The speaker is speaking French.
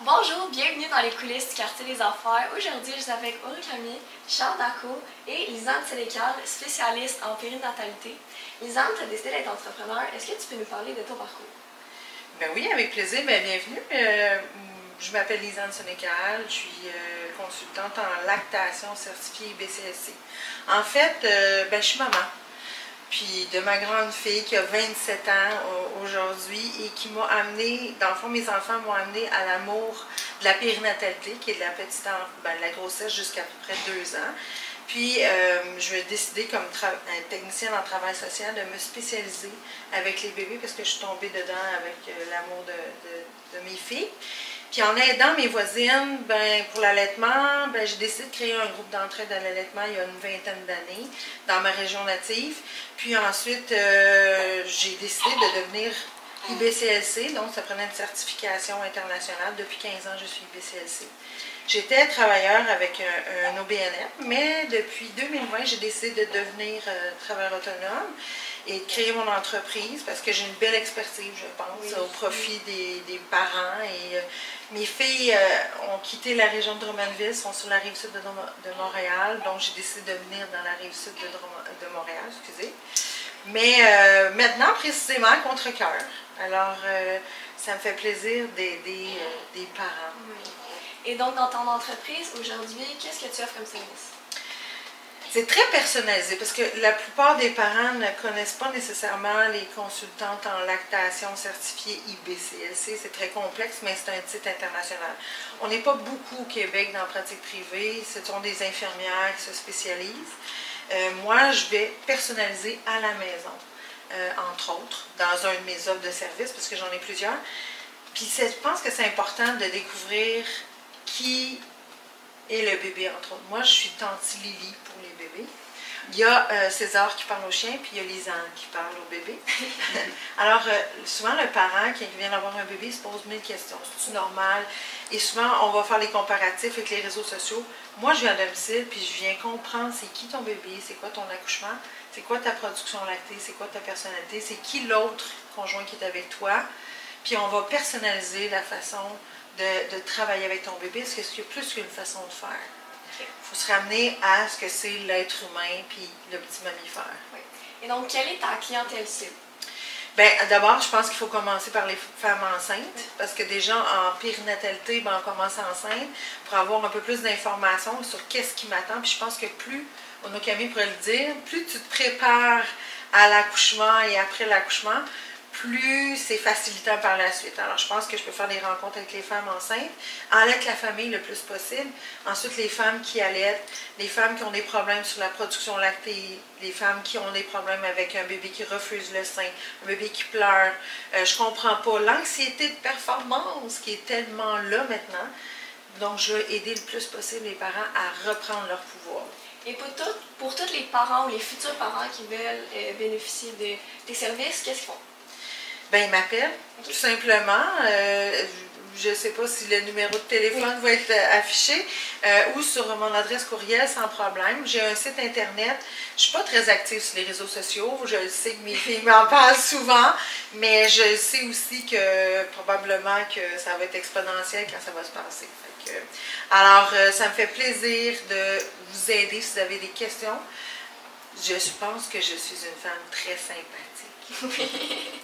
Bonjour, bienvenue dans les coulisses du quartier des affaires. Aujourd'hui, je suis avec Orikami, Charles Daco et Lisanne Sénécal, spécialiste en périnatalité. Lisanne, tu as décidé d'être entrepreneur. Est-ce que tu peux nous parler de ton parcours? Ben oui, avec plaisir. Bienvenue. Je m'appelle Lisanne Sénécal. Je suis consultante en lactation certifiée BCLC. En fait, je suis maman. Puis de ma grande fille qui a 27 ans aujourd'hui et qui m'a amené, dans le fond, mes enfants m'ont amené à l'amour de la périnatalité, qui est de la petite de la grossesse jusqu'à peu près 2 ans. Puis, je vais décider comme technicienne en travail social de me spécialiser avec les bébés parce que je suis tombée dedans avec l'amour de mes filles. Puis en aidant mes voisines pour l'allaitement, j'ai décidé de créer un groupe d'entraide à l'allaitement il y a une vingtaine d'années dans ma région native. Puis ensuite, j'ai décidé de devenir IBCLC, donc ça prenait une certification internationale. Depuis 15 ans, je suis IBCLC. J'étais travailleur avec un OBNF, mais depuis 2020, j'ai décidé de devenir travailleur autonome et de créer mon entreprise parce que j'ai une belle expertise, je pense, au profit des parents. Et mes filles ont quitté la région de Drummondville, sont sur la rive sud de Montréal, donc j'ai décidé de venir dans la rive sud de Montréal, excusez. Mais maintenant, précisément, à contre-cœur. Alors, ça me fait plaisir d'aider des parents. Oui. Et donc, dans ton entreprise, aujourd'hui, qu'est-ce que tu offres comme service? C'est très personnalisé parce que la plupart des parents ne connaissent pas nécessairement les consultantes en lactation certifiées IBCLC. C'est très complexe, mais c'est un titre international. On n'est pas beaucoup au Québec dans la pratique privée. Ce sont des infirmières qui se spécialisent. Moi, je vais personnaliser à la maison, entre autres, dans un de mes offres de service, parce que j'en ai plusieurs. Puis je pense que c'est important de découvrir qui est le bébé, entre autres. Moi, je suis Tanti Lily pour les bébés. Il y a César qui parle au chien, puis il y a Lisanne qui parle au bébé. Alors, souvent, le parent qui vient d'avoir un bébé se pose 1000 questions. C'est-tu normal? Et souvent, on va faire les comparatifs avec les réseaux sociaux. Moi, je viens à domicile, puis je viens comprendre c'est qui ton bébé, c'est quoi ton accouchement, c'est quoi ta production lactée, c'est quoi ta personnalité, c'est qui l'autre conjoint qui est avec toi. Puis on va personnaliser la façon de travailler avec ton bébé, parce qu'il y a plus qu'une façon de faire. Il faut se ramener à ce que c'est l'être humain puis le petit mammifère. Oui. Et donc, quelle est ta clientèle cible? D'abord, je pense qu'il faut commencer par les femmes enceintes, parce que déjà en périnatalité, on commence enceinte pour avoir un peu plus d'informations sur qu'est-ce qui m'attend. Puis je pense que plus, Onokami pourrait le dire, plus tu te prépares à l'accouchement et après l'accouchement, plus c'est facilitant par la suite. Alors, je pense que je peux faire des rencontres avec les femmes enceintes, allaiter la famille le plus possible. Ensuite, les femmes qui allaitent, les femmes qui ont des problèmes sur la production lactée, les femmes qui ont des problèmes avec un bébé qui refuse le sein, un bébé qui pleure. Je comprends pas l'anxiété de performance qui est tellement là maintenant. Donc, je veux aider le plus possible les parents à reprendre leur pouvoir. Et pour tous les parents ou les futurs parents qui veulent bénéficier de tes services, qu'est-ce qu'ils font? Ils m'appellent, tout simplement. Je ne sais pas si le numéro de téléphone va être affiché ou sur mon adresse courriel sans problème. J'ai un site internet. Je ne suis pas très active sur les réseaux sociaux. Je sais que mes filles m'en parlent souvent, mais je sais aussi que probablement que ça va être exponentiel quand ça va se passer. Alors, ça me fait plaisir de vous aider si vous avez des questions. Je pense que je suis une femme très sympathique.